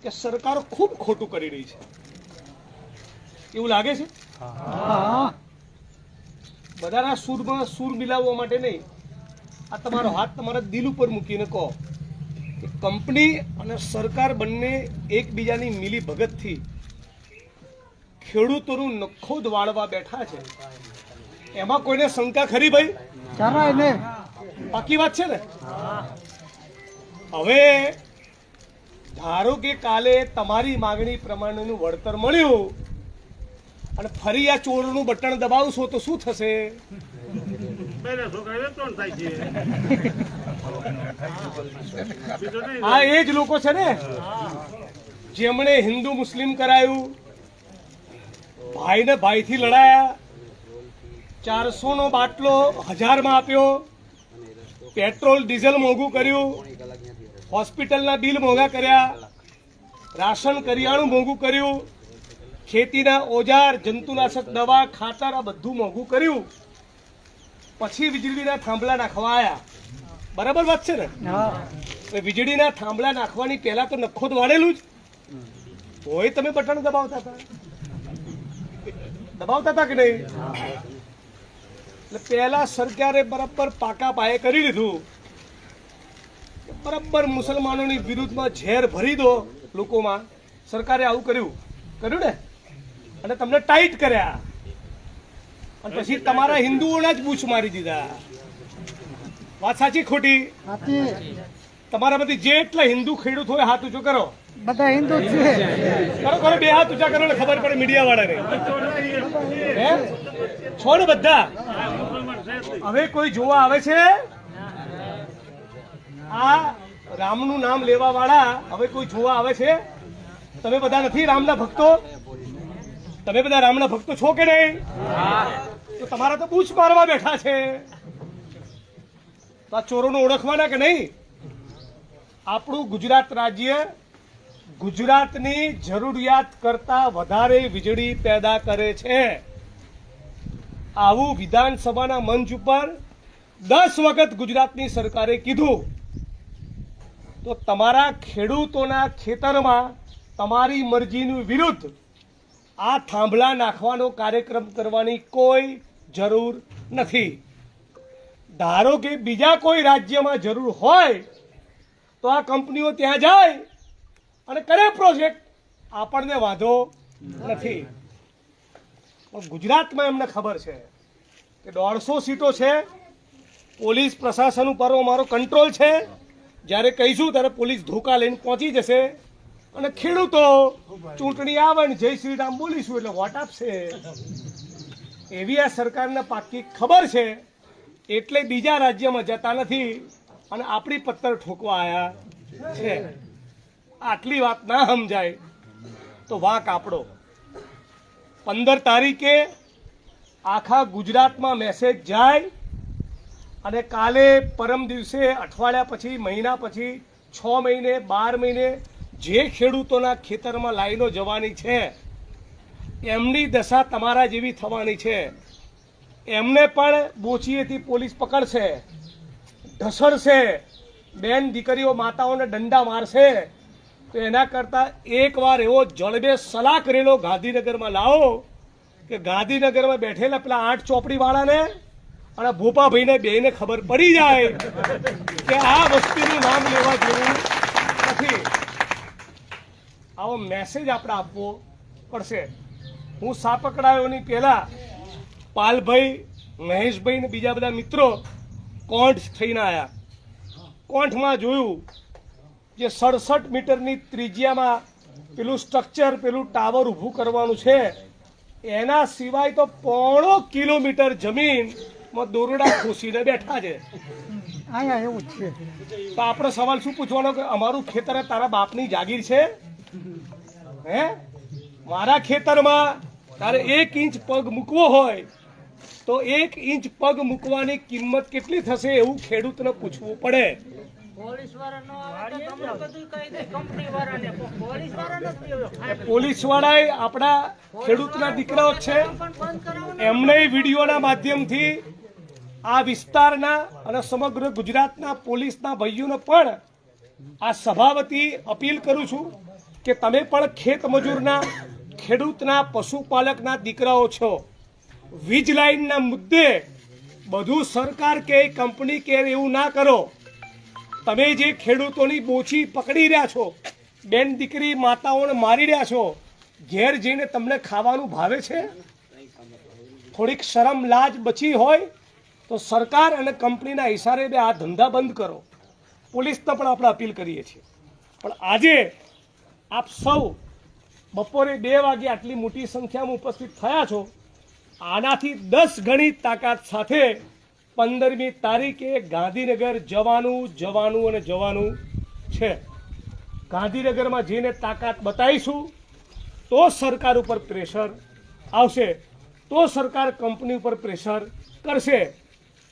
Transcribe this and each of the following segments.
કે સરકાર ખૂબ ખોટું કરી રહી છે, એવું લાગે છે? બધાના સૂરમાં સૂર મિલાવવા માટે નહીં, આ તમારો હાથ તમારા દિલ ઉપર મૂકીને કહો કે કંપની અને સરકાર બંને એકબીજાની મિલી ભગતથી ખેડૂતોનું નખોદ વાળવા બેઠા છે, એમાં કોઈને શંકા ખરી ભાઈ? પાકી વાત છે ને? હવે ધારો કે કાલે તમારી માગણી પ્રમાણેનું વળતર મળ્યું અને ફરી આ ચોરનું બટન દબાવશો તો શું થશે? આ એ જ લોકો છે ને જેમણે હિન્દુ મુસ્લિમ કરાયું, ભાઈને ભાઈથી લડાયા, 400 નો બાટલો 1000 માં આપ્યો, પેટ્રોલ ડીઝલ મોંઘું કર્યું, હોસ્પિટલના બિલ મોંઘા કર્યા, રાશન કરિયાણું મોંઘું કર્યું, ખેતીના ઓજાર, જંતુનાશક દવા, ખાતર આ બધું મોંઘું કર્યું, પછી વીજળીના થાંભલા નાખવાયા. બરાબર વાત છે ને? વીજળીના થાંભલા નાખવાની પહેલા તો નખોદ વાળેલું જ હોય. તમે બટન દબાવતા હતા કે નહીં? એટલે પહેલા સરકારે બરાબર પાકા પાયે કરી લીધું, બરાબર મુસલમાનોની વિરુદ્ધમાં ઝેર ભરી દો લોકોમાં. સરકારે આવું કર્યું ને, અને તમને ટાઈટ કર્યા, અને પછી તમારા હિન્દુઓના જ બૂચ મારી દીધા. વાત સાચી ખોટી? તમારામાંથી જેટલા હિન્દુ ખેડૂત હોય હાથ ઊંચો કરો. બધા હિન્દુ છે. કરો બે હાથ ઊંચા કરો ને ખબર પડે મીડિયા વાળાને. છો ને બધા? હવે કોઈ જોવા આવે છે? આ રામનું નામ લેવા વાળા હવે કોઈ જોવા આવે છે? તમે બધા નથી રામના ભક્તો? તમે બધા રામના ભક્તો છો કે નહીં? તો તમારા તો બૂચ મારવા બેઠા છે. તો આ ચોરોને ઓળખવાના કે નહીં? આપણું ગુજરાત રાજ્ય ગુજરાતની જરૂરિયાત કરતા વધારે વીજળી પેદા કરે છે. આવું વિધાનસભાના મંચ ઉપર 10 વખત ગુજરાતની સરકારે કીધું, તો તમારા ખેડૂતોના ખેતરમાં તમારી મરજીની વિરુદ્ધ આ થાંભલા નાખવાનો કાર્યક્રમ કરવાની કોઈ જરૂર નથી. ધારો કે બીજા કોઈ રાજ્યમાં જરૂર હોય તો આ કંપનીઓ ત્યાં જાય અને કરે પ્રોજેક્ટ, આપણને વાંધો નથી. પણ ગુજરાતમાં એમને ખબર છે કે 150 સીટો છે, પોલીસ પ્રશાસન ઉપર અમારો કંટ્રોલ છે. જ્યારે કહીશું ત્યારે પોલીસ ધોકા લઈને પહોંચી જશે, અને ખેડૂતો ચૂંટણી આવે ને જય શ્રી રામ બોલીશું એટલે વોટ આપશે. એવી આ સરકારને પાકી ખબર છે, એટલે બીજા રાજ્યમાં જતા નથી અને આપણી પત્તર ઠોકવા આવ્યા છે. આટલી વાત ના સમજાય તો વાંક આપણો. 15 તારીખે આખા ગુજરાતમાં મેસેજ જાય, અને કાલે પરમ દિવસે, અઠવાડિયા પછી, મહિના પછી, 6 મહિને, 12 મહિને જે ખેડૂતોના ખેતરમાં લાઈનો જવાની છે એમની દશા તમારા જેવી થવાની છે. એમને પણ બોચીએથી પોલીસ પકડશે, ઢસડશે, બેન દીકરીઓ માતાઓને દંડા મારશે. તો એના કરતાં એકવાર એવો જળબે સલાહ કરેલો ગાંધીનગરમાં લાવો કે ગાંધીનગરમાં બેઠેલા પેલા 8 ચોપડીવાળાને અને ભોપાભાઈને બેને ખબર પડી જાય કે આ વસ્તુનું નામ લેવા જેવું નથી. આવો મેસેજ આપણે આપવો પડશે. હું સાપકડાયોની પહેલા પાલભાઈ, મહેશભાઈ ને બીજા બધા મિત્રો કોંઠ થઈને આવ્યા. કોંઠમાં જોયું જે 67 મીટરની ત્રિજ્યામાં પેલું સ્ટ્રક્ચર, પેલું ટાવર ઊભું કરવાનું છે, એના સિવાય તો 1.5 કિલોમીટર જમીનમાં દોરડા ખોસીને બેઠા છે. અહીંયા એવું જ છે. તો આપણે સવાલ શું પૂછવાનો કે અમારું ખેતર તારા બાપની જાગીર છે? હે, મારા ખેતરમાં તારે 1 ઇંચ પગ મૂકવો હોય તો 1 ઇંચ પગ મૂકવાની કિંમત કેટલી થશે એવું ખેડૂતને પૂછવું પડે. પોલીસ વાળા આપણા ખેડૂતના દીકરાઓ છે, એમને વિડીયોના માધ્યમથી આ વિસ્તારના અને સમગ્ર ગુજરાતના પોલીસના ભાઈઓને પણ આ સભાવતી અપીલ કરું છું કે તમે પણ ખેત મજૂરના, ખેડૂતના, પશુપાલકના દીકરાઓ છો. વીજ લાઈનના મુદ્દે બધું સરકાર કે કંપની કે એવું ના કરો. તમે જે ખેડૂતોની બોછી પકડી રહ્યા છો, બેન દીકરી માતાઓને મારી રહ્યા છો, ઘેર જઈને તમને ખાવાનું ભાવે છે? થોડીક શરમ લાજ બચી હોય તો સરકાર અને કંપનીના ઇશારે બે આ ધંધા બંધ કરો. પોલીસને પણ આપણે અપીલ કરીએ છીએ. પણ આજે આપ સૌ બપોરે 2 વાગે આટલી મોટી સંખ્યામાં ઉપસ્થિત થયા છો. આનાથી 10 ગણી તાકાત સાથે 15મી તારીખે ગાંધીનગર જવાનું છે. ગાંધીનગરમાં જઈને તાકાત બતાવીશું તો સરકાર ઉપર પ્રેશર આવશે, તો સરકાર કંપની ઉપર પ્રેશર કરશે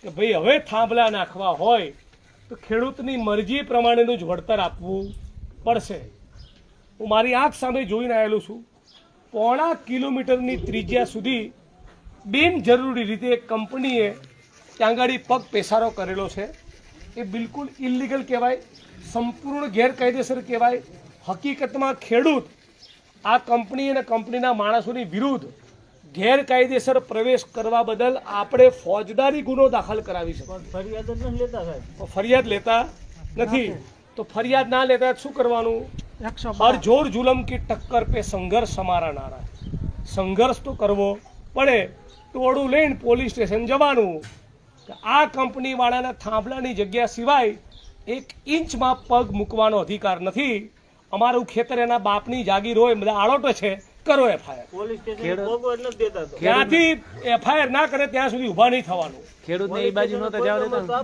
કે ભાઈ હવે થાંભલા નાખવા હોય તો ખેડૂતની મરજી પ્રમાણેનું જ વળતર આપવું પડશે. હું મારી આંખ સામે જોઈને આવેલું છું. 1.5 કિલોમીટરની ત્રિજ્યા સુધી બિનજરૂરી રીતે કંપનીએ ત્યાં આગળ પગ પેસારો કરેલો છે. એ બિલકુલ ઇલીગલ કહેવાય, સંપૂર્ણ ગેરકાયદેસર કહેવાય. હકીકતમાં ખેડૂત આ કંપની અને કંપનીના માણસોની વિરુદ્ધ ગેરકાયદેસર પ્રવેશ કરવા બદલ આપણે ફોજદારી ગુનો દાખલ કરાવી શકીએ. ફરિયાદ લેતા નથી તો ફરિયાદ ના લેતા શું કરવાનું? હર જોર જુલમ કી ટક્કર પે સંઘર્ષ हमारा नारा. સંઘર્ષ તો કરવો પડે. ટોળું લઈને પોલીસ સ્ટેશન જવાનું. આ કંપની વાળાના થાંભલાની જગ્યા સિવાય 1 ઇંચમાં પગ મૂકવાનો અધિકાર નથી. અમારું ખેતર એના બાપની જાગીર હોય, બધા આળોટે છે, કરો એફઆઈઆર. ત્યાંથી એફઆઈઆર ના કરે ત્યાં સુધી ઉભા નહીં થવાનું.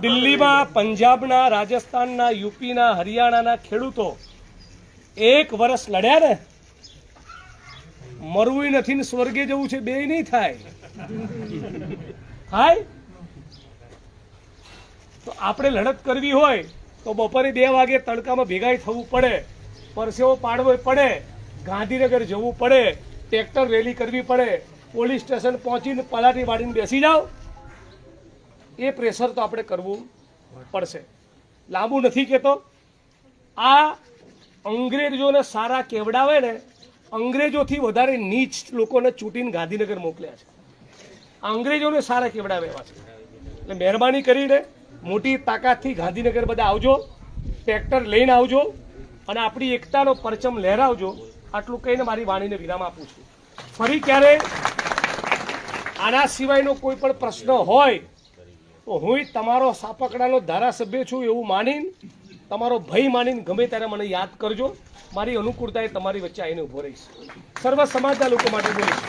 દિલ્હીમાં, પંજાબના, રાજસ્થાનના, યુપીના, હરિયાણાના ખેડૂતો 1 વર્ષ લડ્યા ને, મરવું નથી ને સ્વર્ગે જવું છે, બે નહીં થાય. તો આપણે લડત કરવી હોય તો બપોરે 2 વાગે તડકામાં ભેગા થવું પડે, પરસેવો પાડવો પડે, ગાંધીનગર જવું પડે, ટ્રેક્ટર રેલી કરવી પડે, પોલીસ સ્ટેશન પહોંચીને પલાટી વાળીને બેસી જાઓ. એ પ્રેશર તો આપણે કરવું પડશે. લાંબુ નથી કહેતો. આ અંગ્રેજોને સારા કેવડાવે ને, અંગ્રેજોથી વધારે નીચ લોકોને ચૂંટીને ગાંધીનગર મોકલ્યા છે. અંગ્રેજોને સારા કેવડાવે એવા છે. એટલે મહેરબાની કરીને મોટી તાકાતથી ગાંધીનગર બધા આવજો, ટ્રેક્ટર લઈને આવજો અને આપણી એકતાનો પરચમ લહેરાવજો. આટલું કહીને મારી વાણીને વિરામ આપું છું. ફરી ક્યારે આના સિવાયનો કોઈ પણ પ્રશ્ન હોય તો હું તમારો સાપકડાનો ધારાસભ્ય છું એવું માનીને, તમારો ભય માનીને ગમે ત્યારે મને યાદ કરજો. મારી અનુકૂળતાએ તમારી વચ્ચે આવીને ઊભો રહીશ. સર્વ સમાજના લોકો માટે બોલીશ.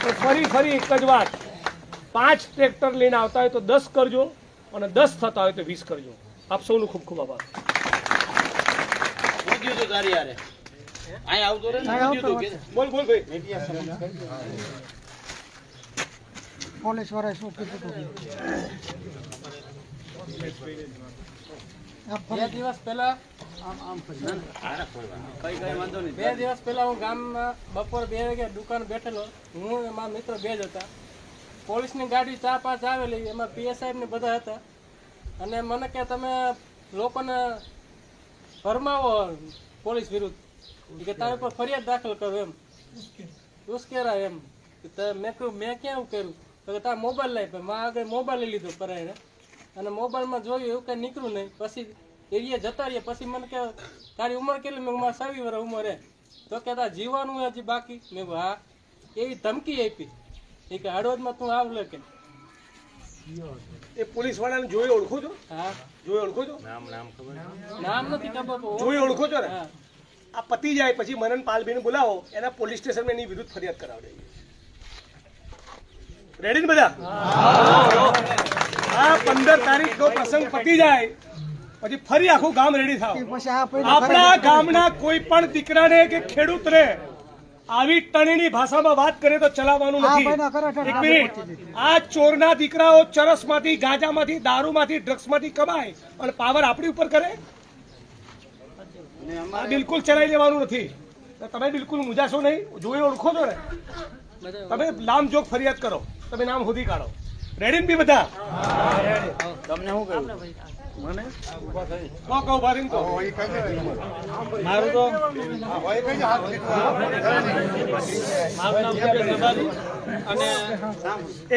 પણ ફરી એક જ વાત, 5 ટ્રેક્ટર લઈને આવતા હોય તો 10 કરજો અને 10 થતા હોય તો 20 કરજો. આપ સૌનો ખૂબ ખૂબ આભાર. બોલ ભાઈ. પોલીસ વાળા શું કીધું હતું? 2 દિવસ પહેલા હું ગામમાં બપોર 2 વાગે દુકાન બેઠેલો. હું અને મારા મિત્ર 2 જ હતા. પોલીસની ગાડી 4-5 આવેલી, એમાં પીએસઆઈ ને બધા હતા. અને મને કે તમે લોકોને ફરમાવો પોલીસ વિરુદ્ધ, કે તારી પર ફરિયાદ દાખલ કરો એમ, ઉશ્કેરા એમ. મેં કહ્યું મેં ક્યાં કર્યું? તો કે તારા મોબાઈલ લઈ. મારા આગળ મોબાઈલ લઈ લીધો પરાઈને અને મોબાઈલમાં જોયું, એવું કંઈ નીકળ્યું નહીં. પછી એરિયા જતા રહ્યા. પછી મને કે તારી ઉંમર કેટલી? મેં મારા 27 વર્ષ ઉંમર હે. તો કે તાર જીવવાનું હજી બાકી? મેં હા. એવી ધમકી આપી એ કે હળવદમાં તું આવ લે કે. એ પોલીસ વાળાને જોઈ ઓળખો છો? હા જોઈ ઓળખો છો? નામ નથી ખબર. જોઈ ઓળખો છો ને? હા. આ પતી જાય પછી મનન પાલબીને બોલાવો, એના પોલીસ સ્ટેશનમાં એની વિરુદ્ધ ફરિયાદ કરાવડે. રેડી ને બધા? આ 15 તારીખનો પ્રસંગ પતી જાય પછી ફરી આખું ગામ રેડી થાવ. આપણા ગામના કોઈ પણ દીકરાને કે ખેડૂતને આવી ટણીની ભાષામાં વાત કરે તો ચલાવવાનું નથી. એક મિનિટ. આ ચોરના દીકરાઓ ચરસમાંથી, ગાંજામાંથી, દારૂમાંથી, ડ્રગ્સમાંથી કમાય અને પાવર આપણી ઉપર કરે. આ બિલકુલ ચલાવી લેવાનું નથી. તમે બિલકુલ મુજાશો નહીં. જોઈ ઓળખો છો ને? તમે નામજોગ ફરિયાદ કરો, તમે નામ શોધી કાઢો. રેડી ને બી બધા? તમને શું કહ્યું? મને કહો ભારી કહો. મારું તો મારું નામ મુકેશ રબારી અને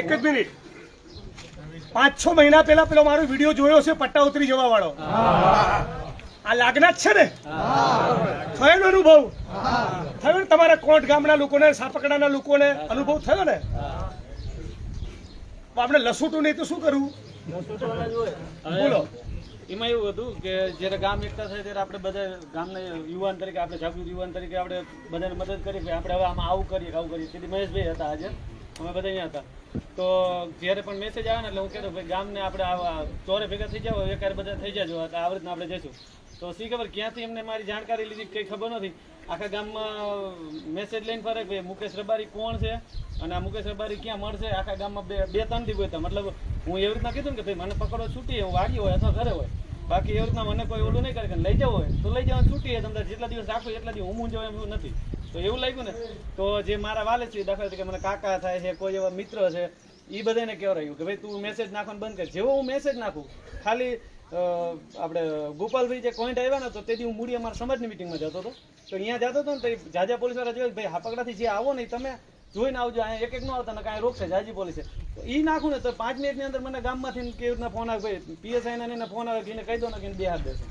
એક જ મિનિટ 5-6 મહિના પહેલા પેલો મારો વિડીયો જોયો છે પટ્ટા ઉતરી જવા વાળો આ લાગના જ છે ને થયો ને અનુભવ થયો ને તમારા કોટ ગામના લોકોને સાપકડાના લોકોને અનુભવ થયો ને તો આપણે લસૂટું નહીં તો શું કરવું બોલો એમાં એવું હતું કે જ્યારે ગામ એકઠા થાય ત્યારે આપણે બધા ગામના યુવાન તરીકે આપણે જાગૃત યુવાન તરીકે આપણે બધાને મદદ કરી કે આપણે હવે આમાં આવું કરીએ તેથી મહેશભાઈ હતા આજે અમે બધા અહીંયા હતા તો જ્યારે પણ મેસેજ આવે ને એટલે હું કહેતો ભાઈ ગામને આપણે આવા ચોરે ભેગા થઈ જાવ એકારે બધા થઈ જાજો તો આ રીતના આપણે જઈશું તો શી ખબર ક્યાંથી એમને મારી જાણકારી લીધી કંઈ ખબર નથી આખા ગામમાં મેસેજ લઈને ફરે કે મુકેશ રબારી કોણ છે અને આ મુકેશ રબારી ક્યાં મળશે આખા ગામમાં 2-3 દી ગયો મતલબ હું એવી રીતના કીધું ને કે ભાઈ મને પકડો છૂટી હું વાડી હોય અથવા ઘરે હોય બાકી એવી રીતના મને કોઈ ઓલું નહીં કરે કે લઈ જવું હોય તો લઈ જવાનું છૂટી તમને જેટલા દિવસ રાખો એટલા દિવસ હું જવા એવું નથી તો એવું લાગ્યું ને તો જે મારા વાલે છે દાખલા તરીકે મને કાકા થાય છે કોઈ એવા મિત્ર છે એ બધાને કહેવાયું કે ભાઈ તું મેસેજ નાખવાનું બંધ કર જેવો હું મેસેજ નાખું ખાલી આપણે ગોપાલભાઈ જે પોઈન્ટ આવ્યા ને તો તેથી હું મૂડી અમારા સમાજની મિટિંગમાં જતો હતો તો અહીંયા જતો હતો ને તો જાજા પોલીસ વાળા જોયું ભાઈ હાપકડાથી જે આવો ને તમે જોઈને આવજો અહીંયા એક નો આવતા ને કાંઈ રોકશે જાજી પોલીસે તો એ નાખું ને તો 5 મિનિટની અંદર મને ગામમાંથી કેવી રીતના ફોન આવે ભાઈ પીએસઆઈ ને ફોન આવે એને કહી દો ને કે બે હાથ દેશે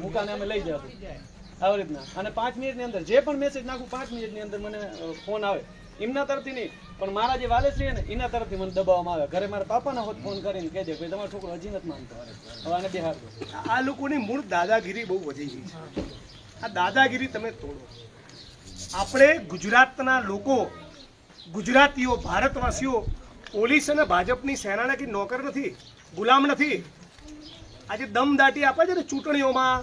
મુકાને અમે લઈ જશું આવી રીતના અને 5 મિનિટની અંદર જે પણ મેસેજ નાખું 5 મિનિટની અંદર મને ફોન આવે એમના તરફથી નહીં પણ મારા જે વાલે છે ને એના તરફથી મને દબાવવામાં આવે ઘરે મારા પાપાના હોત ફોન કરીને કહેજે ભાઈ તમારો છોકરો હજી નથી માનતો હવે આને બિહાર દો આ લોકોની મૂળ દાદાગીરી બહુ વધી ગઈ છે આ દાદાગીરી તમે તોડો આપણે ગુજરાતના લોકો ગુજરાતીઓ ભારતવાસીઓ પોલીસ અને ભાજપની સેનાના કે નોકર નથી ગુલામ નથી આજે દમદાટી આપે છે ને ચૂંટણીઓમાં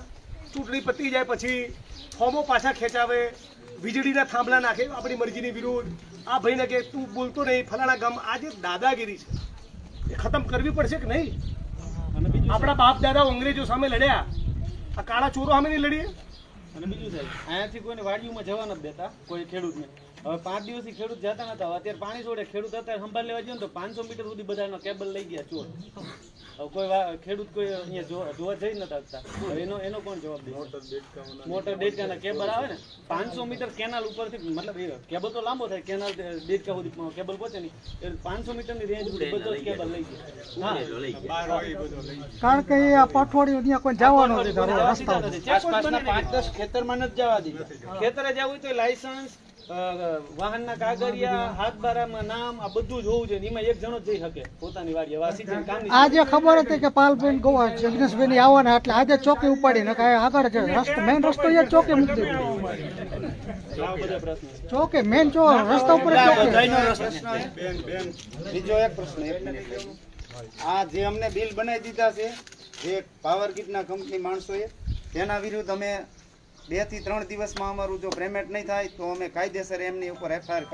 ચૂંટણી પતી જાય પછી ફોર્મો પાછા ખેંચાવે વીજળીના થાંભલા નાખે આપણી મરજીની વિરુદ્ધ આ ભાઈને કે તું બોલતો નહીં ફલાણા ગામ આ જે દાદાગીરી છે એ ખતમ કરવી પડશે કે નહીં આપણા બાપ દાદાઓ અંગ્રેજો સામે લડ્યા આ કાળા ચોરો સામે નહીં લડીએ અને બીજું સાહેબ અહીંયાથી કોઈને વાડીઓમાં જવા નથી દેતા કોઈ ખેડૂતને હવે 5 દિવસથી ખેડૂત જતા નતા અત્યારે પાણી છોડે ખેડૂત અત્યારે સંભાળ લેવા ગયો ને તો 500 મીટર સુધી બધાનો કેબલ લઈ ગયા ચોર હવે કોઈ ખેડૂત કોઈ અહીંયા જોવા જઈ નતા શકતા એનો કોણ જવાબ દે મોટર દેડકાના કેબલ આવે ને 500 મીટર કેનાલ ઉપરથી મતલબ એ કેબલ તો લાંબો થાય કેનાલ દેડકા સુધી કેબલ પહોંચે નહીં 500 મીટરની રેન્જ સુધી બધો કેબલ લઈ ગયા કારણ કે એ આ પઠવાડિયું ત્યાં કોઈ જવાનું નથી રસ્તા આસપાસના 5-10 ખેતરમાં નથી જવા દીધા ખેતરે જવું હોય તો લાયસન્સ વાહનના કાગળિયા હાથબારામાં નામ આ બધું જ હોવું જોઈએ એમાં એક જણો જ જઈ શકે પોતાની વાડી હવે સીધી કામની આજે ખબર હતી કે પાલબેન ગોવા જગદીશભાઈ આવવાના એટલે આજે ચોકી ઉપાડી ને આગળ જ રસ્તો મેન રસ્તો એ ચોકે મૂકી દીધો આવા બધા પ્રશ્ન ચોકે મેન રસ્તા ઉપર બીજો એક પ્રશ્ન આ જે અમને બિલ બનાવી દીધા છે જે પાવર ગ્રીડના કંપની માણસોએ તેના વિરુદ્ધ અમે 2 થી 3 દિવસમાં અમારું જો પેમેન્ટ નહીં થાય તો અમે કાયદેસર એમની ઉપર એફઆઈઆર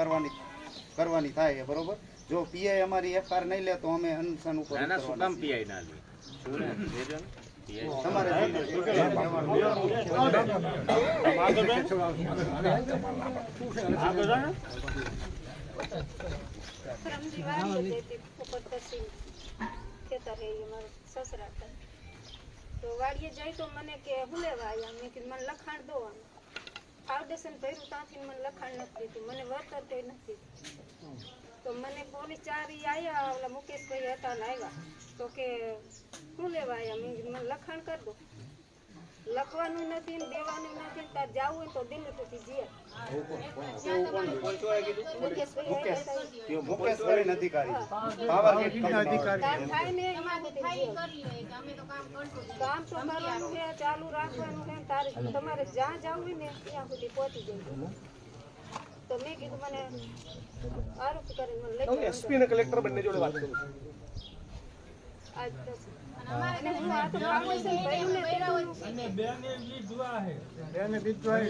કરવાની થાય બરોબર જો પીઆઈ અમારી એફઆઈઆર નહીં લે તો અમે અનશન ઉપર તમારે તો વાડીએ જાય તો મને કે હું લેવા આવ્યા મેં કીધું મને લખાણ દો ફાઉન્ડેશન ભર્યું ત્યાંથી મને લખાણ નથી દીધું મને વળતર કોઈ નથી તો મને પોલીસ 4 આવ્યા ઓલા મુકેશભાઈ હતા ને આવ્યા તો કે હું લેવા આવ્યા મેં કીધું મને લખાણ કરી દો લખવાનું નથી ને દેવાનું નથી ને તાર જવું હોય તો દિલ્હીથી જીએ મુકેશભાઈ અધિકારી પાવર ગ્રીડ અધિકારી કામ થાય ને કામ તો કરવાનું છે ચાલુ રાખવાનું છે તારે તમારે જ્યાં જવું હોય ને ત્યાં સુધી પહોંચી જવું તો મેં કીધું મને આરોપ કરીને મને લઈ એસપી અને કલેક્ટર બંને જોડે વાત કરું આજ અને હું આ તો ફાઉન્ડેશન ભર્યું ને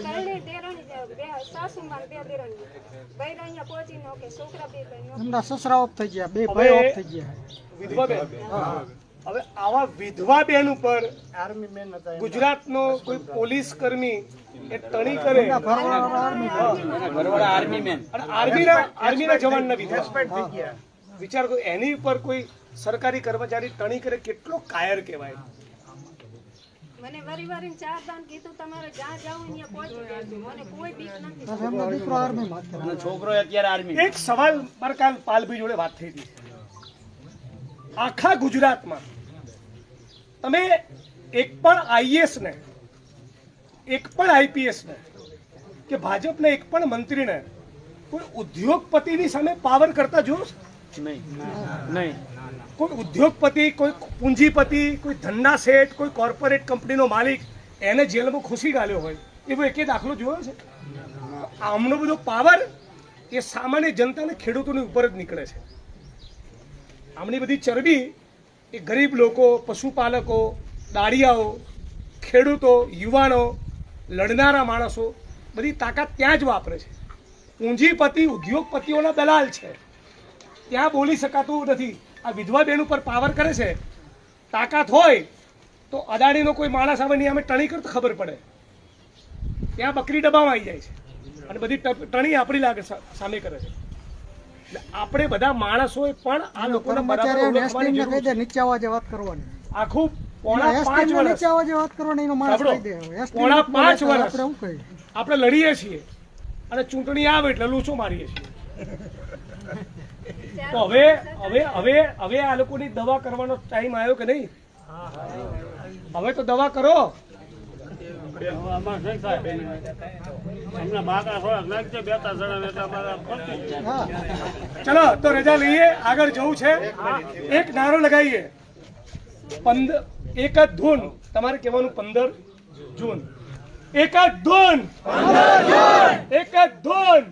કાલે દેરાણી બે સાસુમાં બે દેરાણી ભાઈ અહીંયા પહોંચીને ઓકે છોકરા બે ભાઈ એમના સસરા ઓફ થઈ ગયા બે ભાઈ ઓફ થઈ ગયા વિધવા બેન હવે આવા વિધવા બેન ઉપર ગુજરાતનો કોઈ પોલીસ કર્મી એ ટણી કરે આર્મીના જવાનના વિધવા વિચાર કરો એની ઉપર કોઈ સરકારી કર્મચારી ટણી કરે કેટલો કાયર કહેવાય મને વારી ચાર દાન કીધું તમારે જ્યાં જાવ ત્યાં પહોંચી જજો, મને કોઈ બીક નથી. બસ એમનો દીકરો આર્મીમાં અત્યારે. અને છોકરો અત્યારે આર્મી. એક સવાલ મારે કાલ પાલભાઈ જોડે વાત થઈ હતી. આખા ગુજરાતમાં તમે એક પણ આઈએસ ને, એક પણ આઈપીએસ ને, કે ભાજપના એક પણ મંત્રીને કોઈ ઉદ્યોગપતિની સામે પાવર કરતા જોયો છે? નહીં. કોઈ ઉદ્યોગપતિ, કોઈ પૂંજીપતિ, કોઈ ધંધા શેઠ, કોઈ કોર્પોરેટ કંપનીનો માલિક એને જેલમાં ખુશી ગાલ્યો હોય એવો એકે દાખલો જોયો છે? આમનો બધો પાવર એ સામાન્ય જનતા અને ખેડૂતોની ઉપર જ નીકળે છે. આમની બધી ચરબી એ ગરીબ લોકો, પશુપાલકો, દાળિયાઓ, ખેડૂતો, યુવાનો, લડનારા માણસો બધી તાકાત ત્યાં જ વાપરે છે. પૂંજીપતિ ઉદ્યોગપતિઓના દલાલ છે, ત્યાં બોલી શકાતું નથી. આ વિધવા બેન ઉપર પાવર કરે છે. તાકાત હોય તો અદાણીનો કોઈ માણસ આવે નહીં, અમે ટણી કરતો ખબર પડે, ત્યાં બકરી ડબ્બામાં આવી જાય છે અને બધી ટણી આપણી લાગે સામે કરે છે. એટલે આપણે બધા માણસોએ પણ આ લોકોને બરાબર કર્મચારીઓને ઓળખવાની એસટીને કહી જરૂર દે છે. નીચે આવવા વાત કરવાની. આખું પોણા 5 એસટીને વર્ષ નીચે આવવા વાત કરવાની એનો માણસ સાંભળો, કહી દે. એસટી પોણા 5 વર્ષ આપણે શું કહીએ? આપણે લડીએ છીએ અને ચૂંટણી આવે એટલે લૂંચો મારીએ છીએ. તો હવે આ લોકોની દવા કરવાનો ટાઈમ આવ્યો કે નહીં? હવે તો દવા કરો. હા ચલો તો રજા લઈએ, આગળ જવું છે. એક નારો લગાવીએ, 1 જ ધૂન. તમારે કહેવાનું 15 જૂન. 1 જ ધૂન, 1 જ ધૂન.